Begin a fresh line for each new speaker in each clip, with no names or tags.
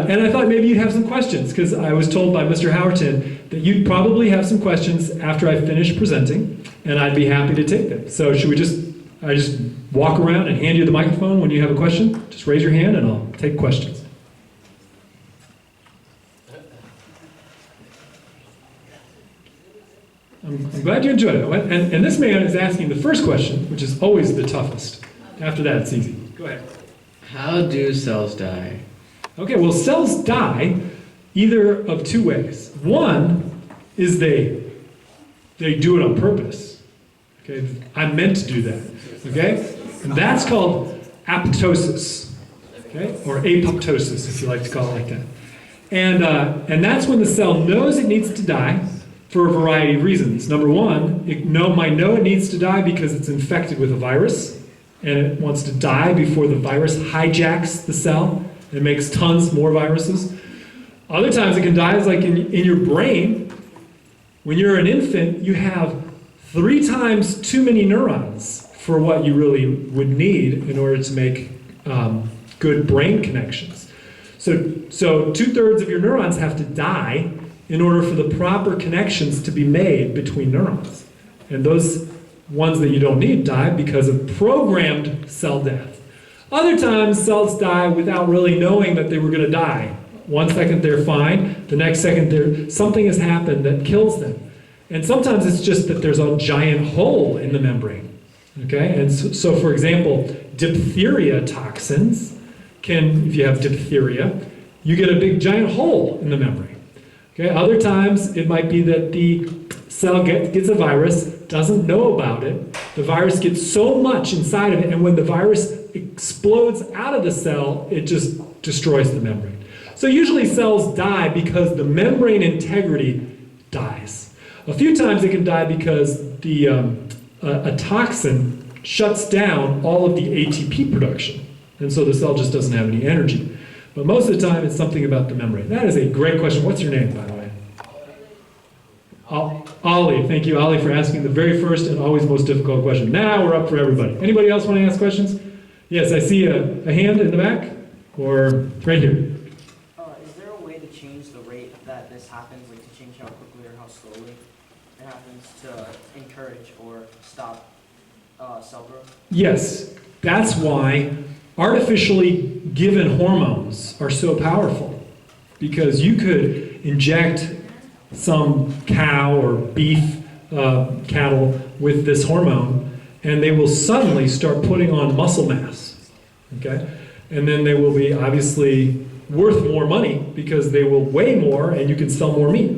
and I thought maybe you'd have some questions, because I was told by Mr. Howerton that you'd probably have some questions after I finish presenting, and I'd be happy to take them. So should we I just walk around and hand you the microphone when you have a question? Just raise your hand and I'll take questions. I'm glad you enjoyed it. And this man is asking the first question, which is always the toughest. After that, it's easy. Go ahead.
How do cells die?
Okay, well, cells die either of two ways. One is they do it on purpose. Okay, I meant to do that. Okay, and that's called apoptosis. Okay, or apoptosis, if you like to call it like that. And that's when the cell knows it needs to die for a variety of reasons. Number one, it might know it needs to die because it's infected with a virus, and it wants to die before the virus hijacks the cell and makes tons more viruses. Other times it can die is like in your brain. When you're an infant, you have 3 times too many neurons for what you really would need in order to make good brain connections. So 2/3 of your neurons have to die in order for the proper connections to be made between neurons. And those ones that you don't need die because of programmed cell death. Other times, cells die without really knowing that they were going to die. One second they're fine, the next second something has happened that kills them. And sometimes it's just that there's a giant hole in the membrane. Okay? And so for example, diphtheria toxins if you have diphtheria, you get a big giant hole in the membrane. Okay? Other times, it might be that the cell gets a virus, doesn't know about it, the virus gets so much inside of it, and when the virus explodes out of the cell, it just destroys the membrane. So usually cells die because the membrane integrity dies. A few times it can die because a toxin shuts down all of the ATP production, and so the cell just doesn't have any energy. But most of the time, it's something about the membrane. That is a great question. What's your name, by the way? Ollie. Thank you, Ollie, for asking the very first and always most difficult question. Now we're up for everybody. Anybody else want to ask questions? Yes, I see a hand in the back, or right here.
Is there a way to change the rate that this happens, like to change how quickly or how slowly it happens to encourage or stop cell growth?
Yes, that's why artificially given hormones are so powerful, because you could inject some cow or beef cattle with this hormone, and they will suddenly start putting on muscle mass, okay? And then they will be obviously worth more money because they will weigh more and you can sell more meat.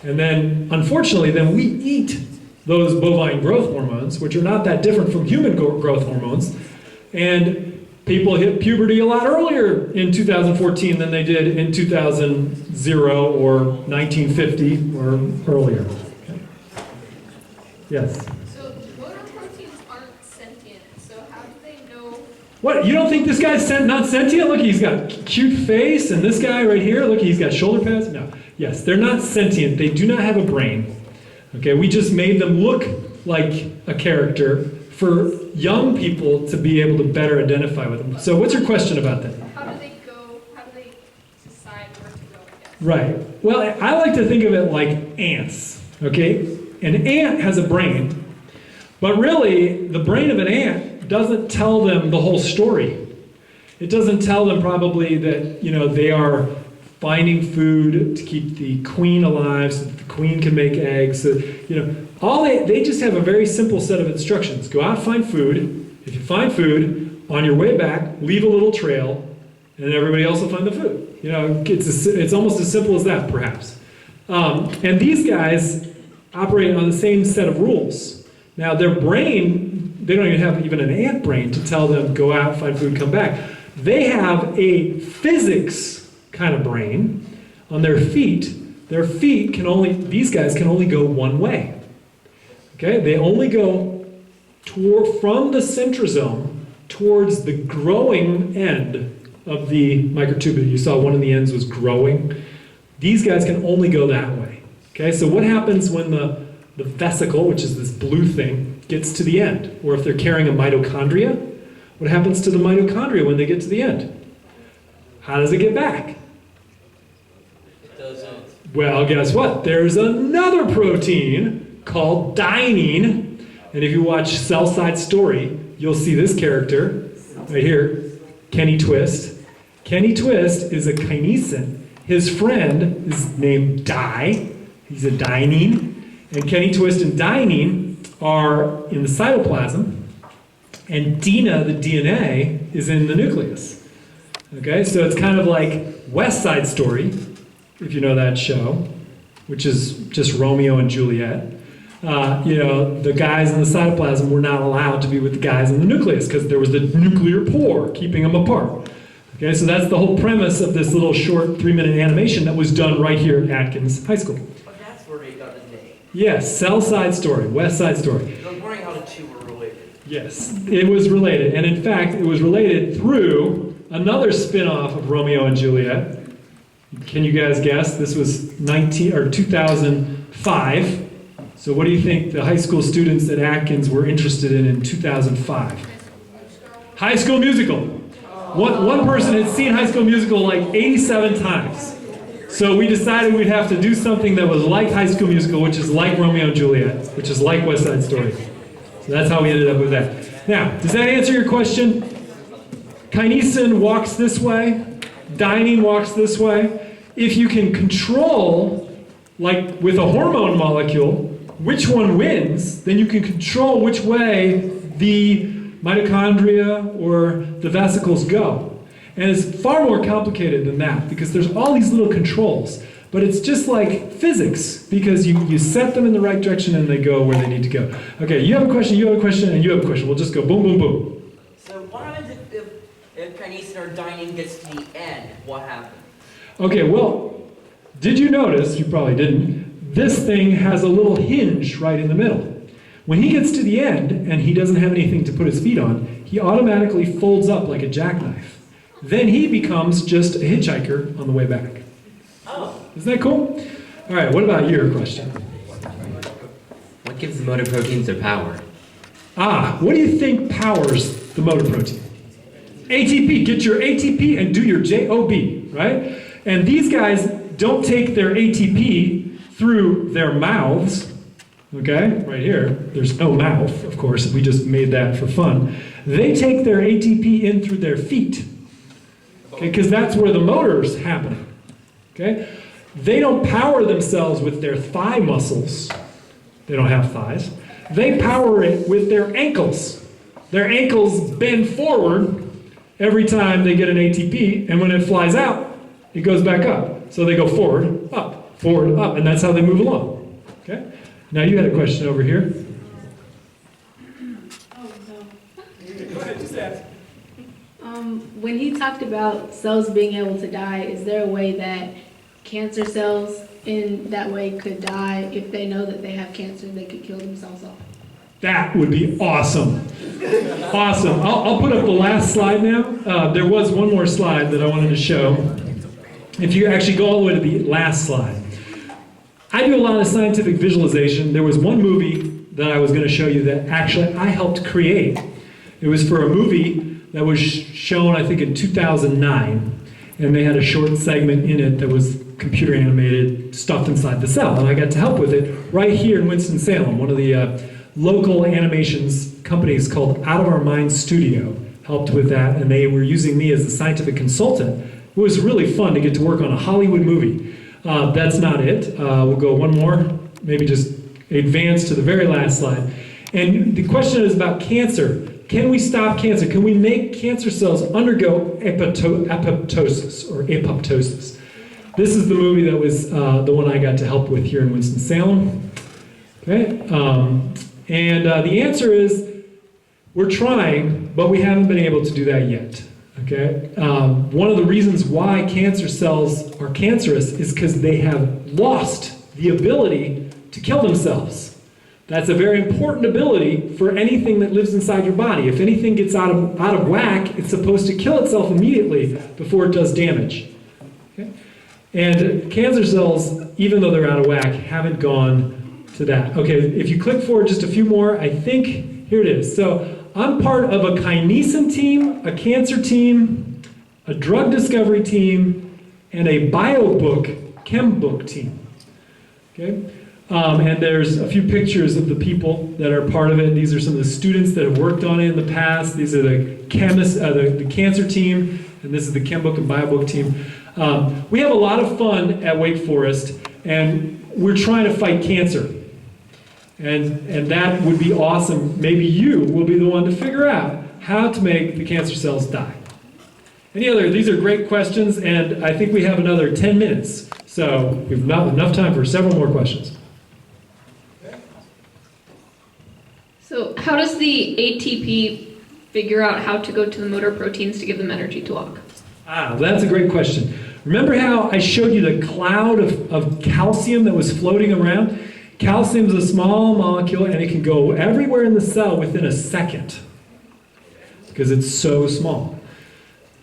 And then, unfortunately, then we eat those bovine growth hormones, which are not that different from human growth hormones, and people hit puberty a lot earlier in 2014 than they did in 2000 or 1950 or earlier. Okay. Yes?
So motor proteins aren't sentient, so how do they know?
What, you don't think this guy's not sentient? Look, he's got a cute face, and this guy right here, look, he's got shoulder pads. No. Yes, they're not sentient. They do not have a brain. Okay, we just made them look like a character for young people to be able to better identify with them. So what's your question about that?
How do they decide where to go?
Right. Well, I like to think of it like ants, okay? An ant has a brain, but really the brain of an ant doesn't tell them the whole story. It doesn't tell them probably that, they are finding food to keep the queen alive so that the queen can make eggs. So, they just have a very simple set of instructions. Go out, find food. If you find food, on your way back, leave a little trail, and then everybody else will find the food. It's almost as simple as that, perhaps. And these guys operate on the same set of rules. Now, their brain, they don't even have an ant brain to tell them, go out, find food, come back. They have a physics kind of brain on their feet. Their feet these guys can only go one way. Okay, they only go from the centrosome towards the growing end of the microtubule. You saw one of the ends was growing. These guys can only go that way. Okay, so what happens when the vesicle, which is this blue thing, gets to the end? Or if they're carrying a mitochondria, what happens to the mitochondria when they get to the end? How does it get back?
Doesn't.
Well, guess what? There's another protein called dynein. And if you watch Cell Side Story, you'll see this character right here, Kenny Twist. Kenny Twist is a kinesin. His friend is named Di. He's a dynein. And Kenny Twist and dynein are in the cytoplasm. And Dina, the DNA, is in the nucleus. Okay, so it's kind of like West Side Story, if you know that show, which is just Romeo and Juliet. The guys in the cytoplasm were not allowed to be with the guys in the nucleus because there was the nuclear pore keeping them apart. Okay, so that's the whole premise of this little short 3-minute animation that was done right here at Atkins High School.
But that's where they got the name.
Yes, Cell Side Story, West Side Story.
I was wondering how the two were related.
Yes, it was related. And in fact, it was related through another spin-off of Romeo and Juliet. Can you guys guess? This was 2005. So what do you think the high school students at Atkins were interested in 2005? High School Musical. One person had seen High School Musical like 87 times. So we decided we'd have to do something that was like High School Musical, which is like Romeo and Juliet, which is like West Side Story. So that's how we ended up with that. Now, does that answer your question? Kinesin walks this way. Dynein walks this way. If you can control, like with a hormone molecule, which one wins, then you can control which way the mitochondria or the vesicles go. And it's far more complicated than that because there's all these little controls. But it's just like physics because you set them in the right direction and they go where they need to go. Okay, you have a question, you have a question, and you have a question. We'll just go boom, boom, boom.
So what happens if kinesin or dynein gets to the end? What happens?
Okay, well, did you notice, you probably didn't, this thing has a little hinge right in the middle. When he gets to the end and he doesn't have anything to put his feet on, he automatically folds up like a jackknife. Then he becomes just a hitchhiker on the way back.
Oh.
Isn't that cool? All right, what about your question?
What gives the motor proteins their power?
What do you think powers the motor protein? ATP. Get your ATP and do your JOB, right? And these guys don't take their ATP through their mouths, okay? Right here, there's no mouth, of course, we just made that for fun. They take their ATP in through their feet, okay? Because that's where the motor's happening, okay? They don't power themselves with their thigh muscles. They don't have thighs. They power it with their ankles. Their ankles bend forward every time they get an ATP, and when it flies out, it goes back up. So they go forward, up, and that's how they move along. Okay? Now you had a question over here.
Oh, no.
Go ahead, just ask.
When he talked about cells being able to die, is there a way that cancer cells in that way could die if they know that they have cancer, they could kill themselves off?
That would be awesome. Awesome. I'll put up the last slide now. There was one more slide that I wanted to show. If you actually go all the way to the last slide. I do a lot of scientific visualization. There was one movie that I was going to show you that actually I helped create. It was for a movie that was shown, I think, in 2009. And they had a short segment in it that was computer animated, stuffed inside the cell. And I got to help with it right here in Winston-Salem. One of the local animations companies called Out of Our Minds Studio helped with that. And they were using me as a scientific consultant. It was really fun to get to work on a Hollywood movie. That's not it. We'll go one more, maybe just advance to the very last slide. And the question is about cancer. Can we stop cancer? Can we make cancer cells undergo apoptosis or apoptosis? This is the movie that was the one I got to help with here in Winston-Salem. Okay, the answer is we're trying, but we haven't been able to do that yet. Okay, one of the reasons why cancer cells are cancerous is because they have lost the ability to kill themselves. That's a very important ability for anything that lives inside your body. If anything gets out of whack, it's supposed to kill itself immediately before it does damage. Okay? And cancer cells, even though they're out of whack, haven't gone to that. Okay, if you click forward just a few more, I think, here it is. So I'm part of a kinesin team, a cancer team, a drug discovery team, and a bio book Chem book team. Okay? And there's a few pictures of the people that are part of it. These are some of the students that have worked on it in the past. These are the chemists, the cancer team, and this is the Chem book and Bio book team. We have a lot of fun at Wake Forest, and we're trying to fight cancer. And that would be awesome. Maybe you will be the one to figure out how to make the cancer cells die. These are great questions, and I think we have another 10 minutes. So we've got enough time for several more questions.
So how does the ATP figure out how to go to the motor proteins to give them energy to walk?
That's a great question. Remember how I showed you the cloud of calcium that was floating around? Calcium is a small molecule, and it can go everywhere in the cell within a second because it's so small.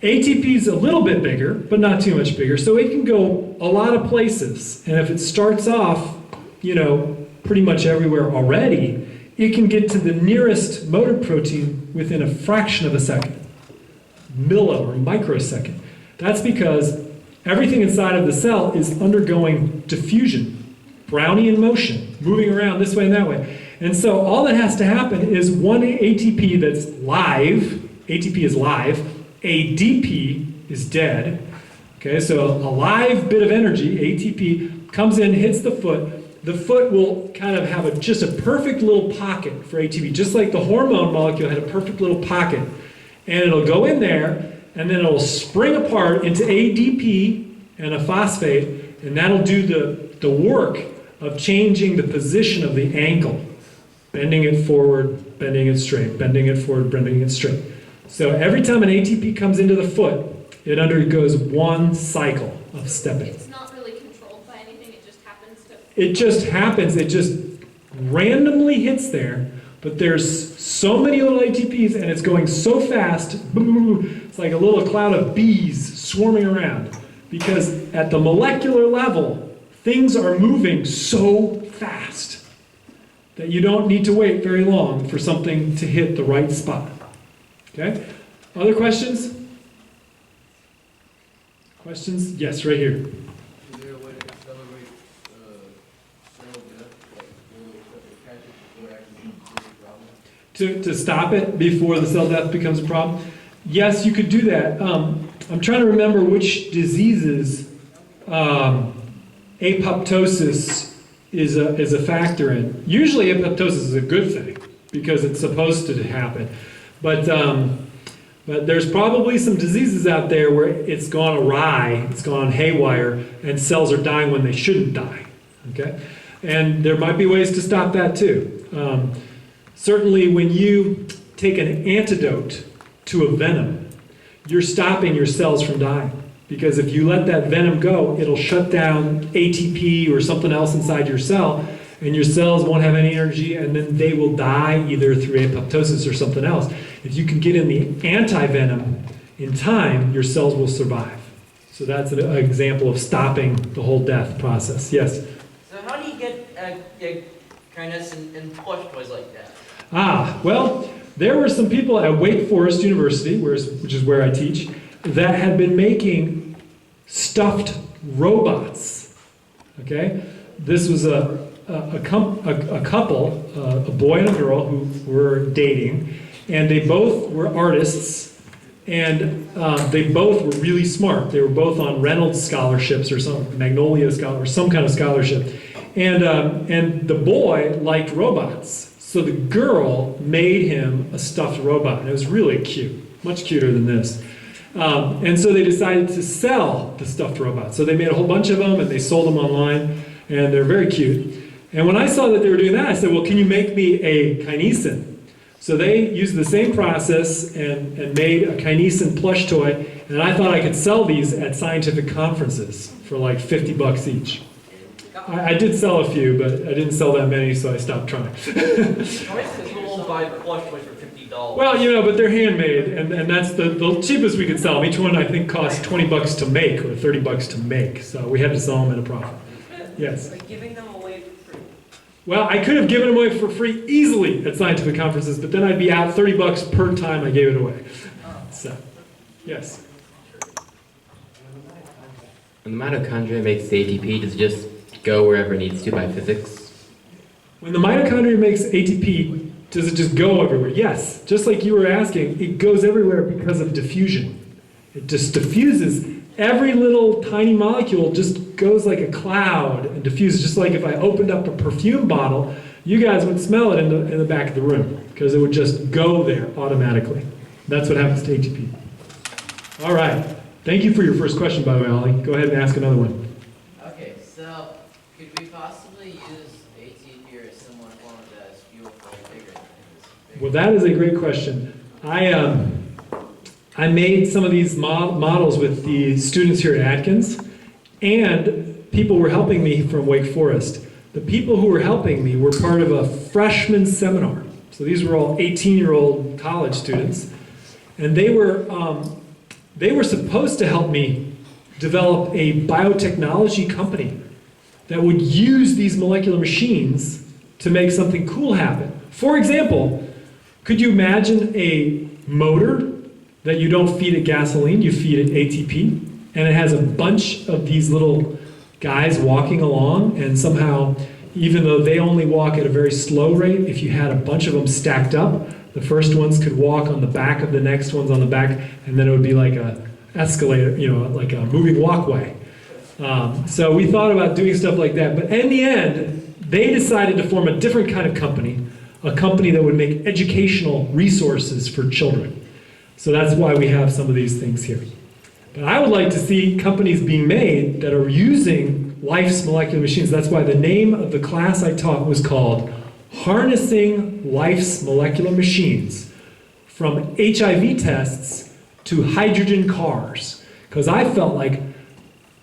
ATP is a little bit bigger, but not too much bigger, so it can go a lot of places. And if it starts off, pretty much everywhere already, it can get to the nearest motor protein within a fraction of a second, milli or microsecond. That's because everything inside of the cell is undergoing diffusion, Brownian motion, moving around this way and that way. And so all that has to happen is one ATP that's live, ATP is live, ADP is dead. Okay, so a live bit of energy, ATP, comes in, hits the foot. The foot will kind of have just a perfect little pocket for ATP, just like the hormone molecule had a perfect little pocket. And it'll go in there, and then it'll spring apart into ADP and a phosphate, and that'll do the work of changing the position of the ankle, bending it forward, bending it straight, bending it forward, bending it straight. So every time an ATP comes into the foot, it undergoes one cycle of stepping.
It's not really controlled by anything, it just happens to...
It just happens, it just randomly hits there, but there's so many little ATPs and it's going so fast, boom, it's like a little cloud of bees swarming around. Because at the molecular level, things are moving so fast that you don't need to wait very long for something to hit the right spot. Okay? Other questions? Questions? Yes, right here.
Is there a way to accelerate cell death, like catch it before it actually becomes a problem?
To stop it before the cell death becomes a problem? Yes, you could do that. I'm trying to remember which diseases apoptosis is a factor in. Usually apoptosis is a good thing because it's supposed to happen. But there's probably some diseases out there where it's gone awry, it's gone haywire, and cells are dying when they shouldn't die. Okay? And there might be ways to stop that too. Certainly when you take an antidote to a venom, you're stopping your cells from dying. Because if you let that venom go, it'll shut down ATP or something else inside your cell, and your cells won't have any energy, and then they will die either through apoptosis or something else. If you can get in the anti-venom in time, your cells will survive. So that's an example of stopping the whole death process. Yes?
So how do you get kindness and plush toys like that?
Well, there were some people at Wake Forest University, which is where I teach, that had been making stuffed robots. Okay? This was a couple, a boy and a girl who were dating, and they both were artists, and they both were really smart. They were both on Reynolds scholarships or some Magnolia scholarship, or some kind of scholarship. And the boy liked robots. So the girl made him a stuffed robot, and it was really cute, much cuter than this. And so they decided to sell the stuffed robot. So they made a whole bunch of them, and they sold them online, and they're very cute. And when I saw that they were doing that, I said, well, can you make me a kinesin? So they used the same process and made a kinesin plush toy, and I thought I could sell these at scientific conferences for like $50 each. I did sell a few, but I didn't sell that many, so I stopped trying.
How much does people buy plush toys for $50?
Well, but they're handmade, and that's the cheapest we could sell them. Each one, I think, cost $20 to make or $30 to make, so we had to sell them at a profit. Yes?
Like giving them away for free.
Well, I could have given them away for free easily at scientific conferences, but then I'd be out $30 per time I gave it away. So, yes?
When the mitochondria makes the ATP, does it just go wherever it needs to by physics?
When the mitochondria makes ATP, does it just go everywhere? Yes. Just like you were asking, it goes everywhere because of diffusion. It just diffuses. Every little tiny molecule just goes like a cloud and diffuses. Just like if I opened up a perfume bottle, you guys would smell it in the back of the room because it would just go there automatically. That's what happens to ATP. All right. Thank you for your first question, by the way, Ollie. Go ahead and ask another one.
Okay, so could we possibly use ATP or a similar form of that as fuel for bigger things?
Well, that is a great question. I made some of these models with the students here at Atkins, and people were helping me from Wake Forest. The people who were helping me were part of a freshman seminar. So these were all 18-year-old college students, and they were supposed to help me develop a biotechnology company that would use these molecular machines to make something cool happen. For example, could you imagine a motor that you don't feed it gasoline, you feed it ATP, and it has a bunch of these little guys walking along, and somehow, even though they only walk at a very slow rate, if you had a bunch of them stacked up, the first ones could walk on the back of the next ones on the back, and then it would be like a escalator, like a moving walkway. So we thought about doing stuff like that, but in the end, they decided to form a different kind of company, a company that would make educational resources for children. So that's why we have some of these things here. But I would like to see companies being made that are using life's molecular machines. That's why the name of the class I taught was called Harnessing Life's Molecular Machines, from HIV tests to hydrogen cars. Because I felt like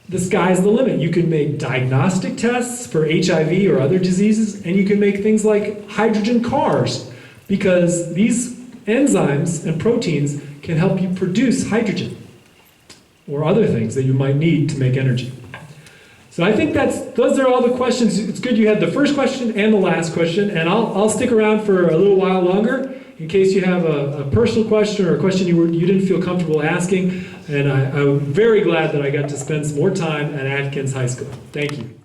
the sky's the limit. You can make diagnostic tests for HIV or other diseases, and you can make things like hydrogen cars, because these enzymes and proteins can help you produce hydrogen or other things that you might need to make energy. So I think those are all the questions. It's good you had the first question and the last question, and I'll stick around for a little while longer in case you have a personal question or a question you didn't feel comfortable asking. And I'm very glad that I got to spend some more time at Atkins High School. Thank you.